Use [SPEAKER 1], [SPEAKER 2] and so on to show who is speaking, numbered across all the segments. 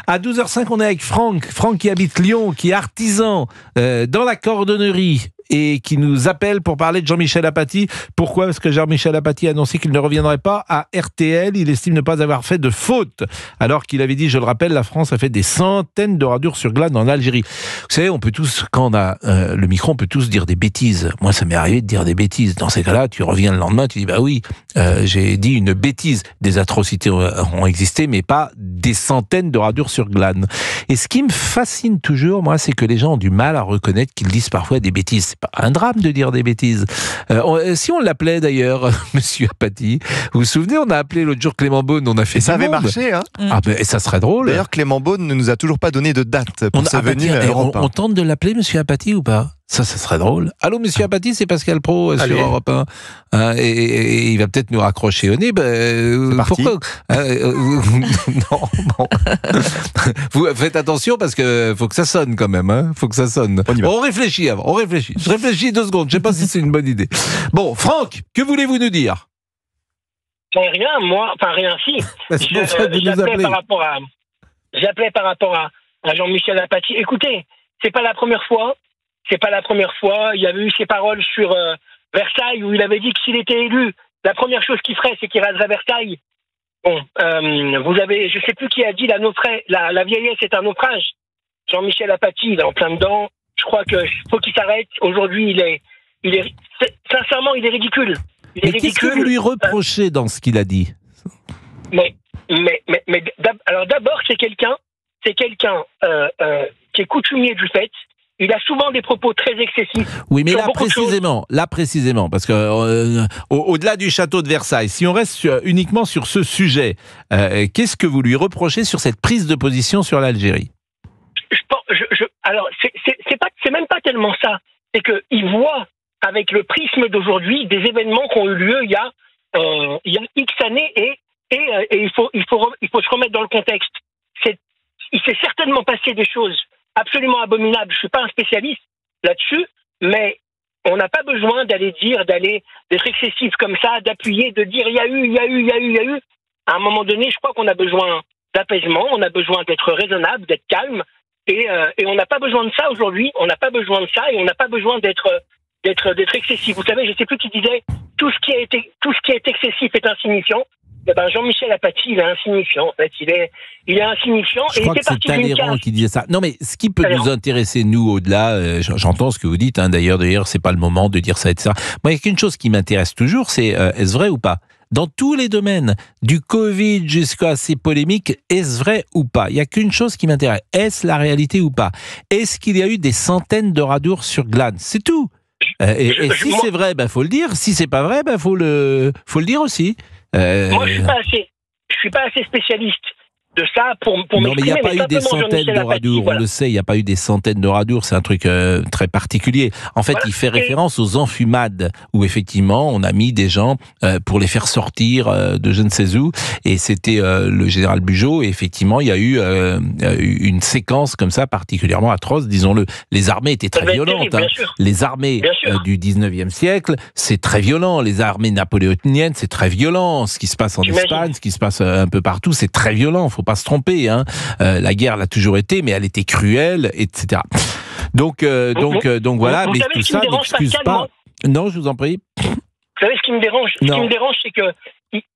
[SPEAKER 1] À 12h05, on est avec Franck. Franck qui habite Lyon, qui est artisan dans la cordonnerie et qui nous appelle pour parler de Jean-Michel Apathy. Pourquoi ? Parce que Jean-Michel Apathy a annoncé qu'il ne reviendrait pas à RTL. Il estime ne pas avoir fait de faute. Alors qu'il avait dit, je le rappelle, la France a fait des centaines de radures sur glane en Algérie. Vous savez, on peut tous, quand on a le micro, on peut tous dire des bêtises. Moi, ça m'est arrivé de dire des bêtises. Dans ces cas-là, tu reviens le lendemain, tu dis, bah oui, j'ai dit une bêtise. Des atrocités ont existé, mais pas des centaines de radures sur glane. Et ce qui me fascine toujours, moi, c'est que les gens ont du mal à reconnaître qu'ils disent parfois des bêtises. C'est pas un drame de dire des bêtises. Si on l'appelait d'ailleurs, Monsieur Apathy, vous vous souvenez, on a appelé l'autre jour Clément Beaune, on a fait
[SPEAKER 2] ça avait marché, hein.
[SPEAKER 1] Ah ben, ça serait drôle.
[SPEAKER 2] D'ailleurs, Clément Beaune ne nous a toujours pas donné de date pour sa venue à Europe 1.
[SPEAKER 1] On tente de l'appeler Monsieur Apathy ou pas ? Ça serait drôle. Allô, Monsieur Apathy, c'est Pascal Praud sur Europe 1. Et il va peut-être nous raccrocher au nez. Pourquoi non, bon. Vous faites attention parce que faut que ça sonne quand même. Hein, faut que ça sonne. On réfléchit avant. On réfléchit. Je réfléchis 2 secondes. Je sais pas si c'est une bonne idée. Bon, Franck, que voulez-vous nous dire ?
[SPEAKER 3] Rien, moi. Enfin, rien, si. J'appelais par rapport à Jean-Michel Apathy. Écoutez, c'est pas la première fois. Il y avait eu ces paroles sur Versailles où il avait dit que s'il était élu, la première chose qu'il ferait, c'est qu'il raserait Versailles. Bon, vous avez, je sais plus qui a dit la vieillesse est un naufrage. Jean-Michel Apathy, il est en plein dedans. Je crois que faut qu'il s'arrête. Aujourd'hui, sincèrement, il est ridicule.
[SPEAKER 1] Mais qu'est-ce que vous lui reprochez dans ce qu'il a dit ?
[SPEAKER 3] Alors d'abord, c'est quelqu'un qui est coutumier du fait. Il a souvent des propos très excessifs.
[SPEAKER 1] Oui, mais là précisément, parce que au-delà du château de Versailles, si on reste uniquement sur ce sujet, qu'est-ce que vous lui reprochez sur cette prise de position sur l'Algérie ? Alors, c'est même pas tellement ça. C'est qu'il voit avec le prisme d'aujourd'hui des événements qui ont eu lieu il y a X années et il faut se remettre dans le contexte. Il s'est certainement passé des choses absolument abominable. Je suis pas un spécialiste là-dessus, mais on n'a pas besoin d'être excessif comme ça, d'appuyer, de dire il y a eu. À un moment donné, je crois qu'on a besoin d'apaisement, on a besoin d'être raisonnable, d'être calme, et on n'a pas besoin de ça aujourd'hui. On n'a pas besoin de ça et on n'a pas besoin d'être excessif. Vous savez, je sais plus qui disait tout ce qui est excessif est insignifiant. Jean-Michel Apathy, il est insignifiant, en fait. Il est insignifiant. Je crois que c'est Talleyrand qui disait ça. Non, mais ce qui peut nous intéresser, nous, au-delà, j'entends ce que vous dites, hein, d'ailleurs, c'est pas le moment de dire ça, etc. Moi, il y a qu'une chose qui m'intéresse toujours, c'est est-ce vrai ou pas ? Dans tous les domaines, du Covid jusqu'à ces polémiques, est-ce vrai ou pas ? Il n'y a qu'une chose qui m'intéresse. Est-ce la réalité ou pas ? Est-ce qu'il y a eu des centaines de radures sur glane ? C'est tout. Et si c'est vrai, faut le dire. Si c'est pas vrai, faut le dire aussi.
[SPEAKER 3] Moi, je suis pas assez spécialiste de ça pour
[SPEAKER 1] non, mais il n'y a pas eu des centaines de radures, on le sait, il n'y a pas eu des centaines de radures, c'est un truc très particulier. En fait, il fait référence aux enfumades, où effectivement, on a mis des gens pour les faire sortir de je ne sais où, et c'était le général Bugeaud, et effectivement, il y a eu une séquence comme ça, particulièrement atroce, disons-le. Les armées étaient très violentes.
[SPEAKER 3] Terrible,
[SPEAKER 1] Les armées du 19e siècle, c'est très violent. Les armées napoléoniennes, c'est très violent. Ce qui se passe en Espagne, ce qui se passe un peu partout, c'est très violent, faut pas se tromper, hein. La guerre l'a toujours été, mais elle était cruelle, etc. Donc voilà, mais tout ça n'excuse pas. Non, je vous en prie.
[SPEAKER 3] Vous savez ce qui me dérange ? Ce qui me dérange, c'est que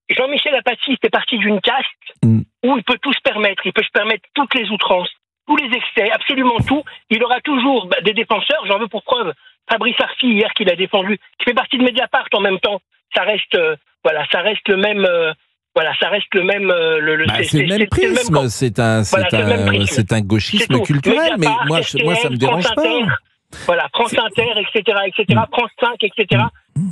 [SPEAKER 3] Jean-Michel Apathy fait partie d'une caste où il peut tout se permettre. Il peut se permettre toutes les outrances, tous les excès, absolument tout. Il aura toujours des défenseurs. J'en veux pour preuve Fabrice Arfi, hier, qu'il a défendu, qui fait partie de Mediapart en même temps. Ça reste le même... ça reste le même.
[SPEAKER 1] C'est le même prisme. C'est un gauchisme culturel, mais moi, ça me dérange pas.
[SPEAKER 3] Voilà, France Inter, etc., France 5, etc.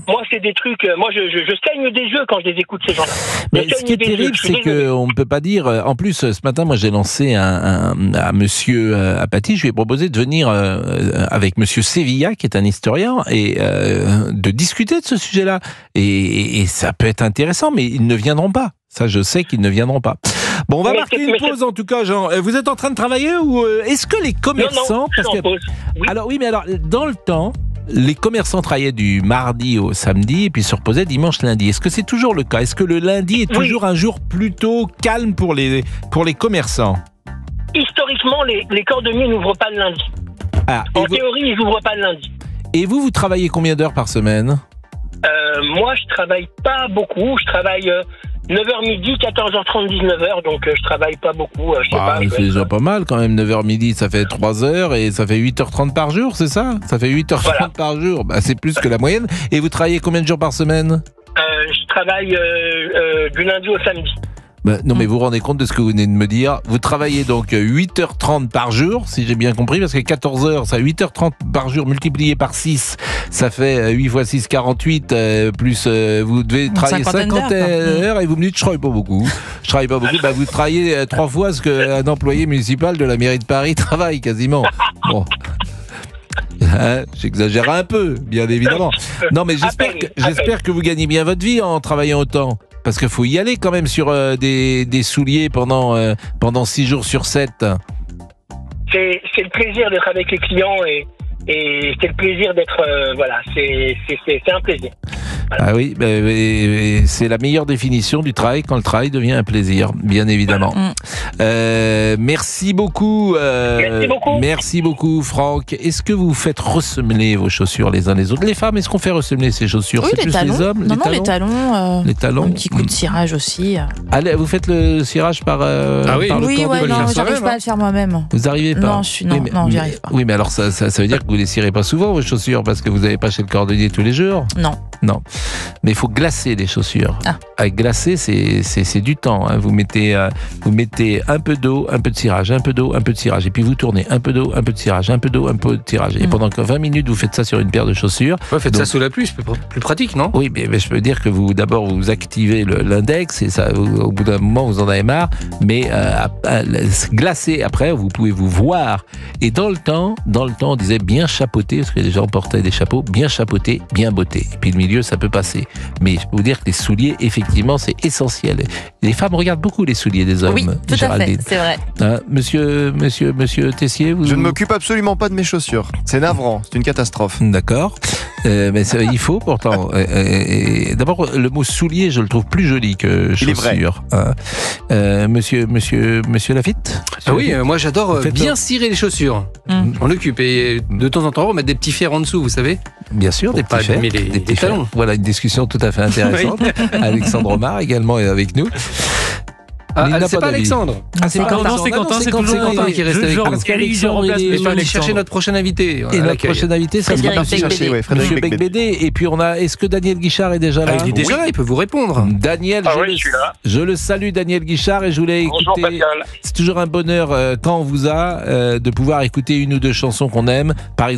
[SPEAKER 3] Moi, c'est des trucs. Moi, je saigne des yeux quand je les écoute, ces gens-là.
[SPEAKER 1] Mais ce qui est terrible, c'est qu'on ne peut pas dire. En plus, ce matin, moi, j'ai lancé à Monsieur Apathy. Je lui ai proposé de venir avec Monsieur Sevilla, qui est un historien, et de discuter de ce sujet-là. Et ça peut être intéressant, mais ils ne viendront pas. Ça, je sais qu'ils ne viendront pas. Bon, on va marquer une pause en tout cas, Jean. Vous êtes en train de travailler ou est-ce que les commerçants...
[SPEAKER 3] Non, je suis en pause. Oui.
[SPEAKER 1] Alors dans le temps, les commerçants travaillaient du mardi au samedi et puis se reposaient dimanche, lundi. Est-ce que c'est toujours le cas ? Est-ce que le lundi est toujours un jour plutôt calme pour les commerçants ?
[SPEAKER 3] historiquement, les cordonniers n'ouvrent pas le lundi.
[SPEAKER 1] Ah,
[SPEAKER 3] En théorie, ils n'ouvrent pas le lundi.
[SPEAKER 1] et vous travaillez combien d'heures par semaine?
[SPEAKER 3] Moi, je travaille pas beaucoup. Je travaille 9h midi, 14h30, 19h. Donc, je travaille pas beaucoup. Je sais pas.
[SPEAKER 1] C'est déjà pas mal quand même, 9h midi, ça fait 3 heures et ça fait 8h30 par jour, c'est ça? Ça fait 8h30
[SPEAKER 3] Voilà.
[SPEAKER 1] par jour, bah, c'est plus que la moyenne. Et vous travaillez combien de jours par semaine?
[SPEAKER 3] Je travaille du lundi au samedi.
[SPEAKER 1] Bah, non mais vous vous rendez compte de ce que vous venez de me dire. Vous travaillez donc 8h30 par jour, si j'ai bien compris, parce que 14 heures, ça 8h30 par jour multiplié par 6, ça fait 8 x 6, 48, plus vous devez travailler 50 heures et vous me dites je travaille pas beaucoup. Je travaille pas beaucoup, bah, vous travaillez 3 fois ce qu'un employé municipal de la mairie de Paris travaille quasiment. Bon. Hein, j'exagère un peu, bien évidemment. Non mais j'espère que vous gagnez bien votre vie en travaillant autant. Parce qu'il faut y aller quand même sur des souliers pendant 6 jours sur 7.
[SPEAKER 3] C'est le plaisir d'être avec les clients et c'est le plaisir d'être... voilà, c'est un plaisir. Voilà.
[SPEAKER 1] Ah oui, c'est la meilleure définition du travail quand le travail devient un plaisir, bien évidemment. Merci beaucoup. Merci beaucoup, Franck. Est-ce que vous faites ressemeler vos chaussures les uns les autres? Les femmes, est-ce qu'on fait ressemeler ces chaussures?
[SPEAKER 4] Oui,
[SPEAKER 1] c'est plus
[SPEAKER 4] talons.
[SPEAKER 1] les hommes?
[SPEAKER 4] Les talons.
[SPEAKER 1] Les talons.
[SPEAKER 4] Un petit coup de cirage aussi.
[SPEAKER 1] Allez, vous faites le cirage par le
[SPEAKER 4] Oui,
[SPEAKER 1] cordon?
[SPEAKER 4] non, j'arrive pas à le faire moi-même.
[SPEAKER 1] Vous n'arrivez pas?
[SPEAKER 4] Non, j'y arrive pas.
[SPEAKER 1] Oui, mais alors ça veut dire que vous les cirez pas souvent vos chaussures parce que vous n'allez pas chez le cordonnier tous les jours? Non. Mais il faut glacer les chaussures. Avec glacer, c'est du temps. Hein. Vous mettez un peu d'eau, un peu de cirage, un peu d'eau, un peu de cirage. Et puis vous tournez un peu d'eau, un peu de cirage, un peu d'eau, un peu de cirage. Et pendant 20 minutes, vous faites ça sur une paire de chaussures.
[SPEAKER 5] Ouais, faites ça sous la pluie, c'est plus pratique, non?
[SPEAKER 1] Oui, mais je peux dire que d'abord, vous activez l'index et ça, au bout d'un moment, vous en avez marre. Mais glacer après, vous pouvez vous voir. Et dans le temps, on disait bien chapeauter, parce que les gens portaient des chapeaux, bien chapeauter, bien botter. Et puis le milieu, ça peut passer. Mais je peux vous dire que les souliers, effectivement, c'est essentiel. Les femmes regardent beaucoup les souliers des hommes.
[SPEAKER 4] Oui, tout à fait, c'est vrai.
[SPEAKER 1] Hein, monsieur Tessier,
[SPEAKER 2] Je ne m'occupe absolument pas de mes chaussures. C'est navrant, c'est une catastrophe.
[SPEAKER 1] D'accord. Mais il faut pourtant. D'abord, le mot soulier, je le trouve plus joli que chaussure. Monsieur Lafitte.
[SPEAKER 5] Ah oui, moi j'adore bien cirer les chaussures. On l'occupe et de temps en temps on met des petits fers en dessous, vous savez.
[SPEAKER 1] Bien sûr, des petits fers, des petits talons. Voilà une discussion tout à fait intéressante. Alexandre Omar également est avec nous.
[SPEAKER 5] C'est pas Alexandre.
[SPEAKER 1] C'est Quentin.
[SPEAKER 5] C'est Quentin qui reste avec nous. Il faut aller chercher notre prochain invité.
[SPEAKER 1] Et notre prochain invité, ça sera Monsieur Becbédé. Et puis est-ce que Daniel Guichard est déjà là?
[SPEAKER 5] Il est déjà là, il peut vous répondre.
[SPEAKER 1] Daniel, je le salue, Daniel Guichard, et je voulais écouter. C'est toujours un bonheur quand on vous a de pouvoir écouter une ou deux chansons qu'on aime. Par exemple,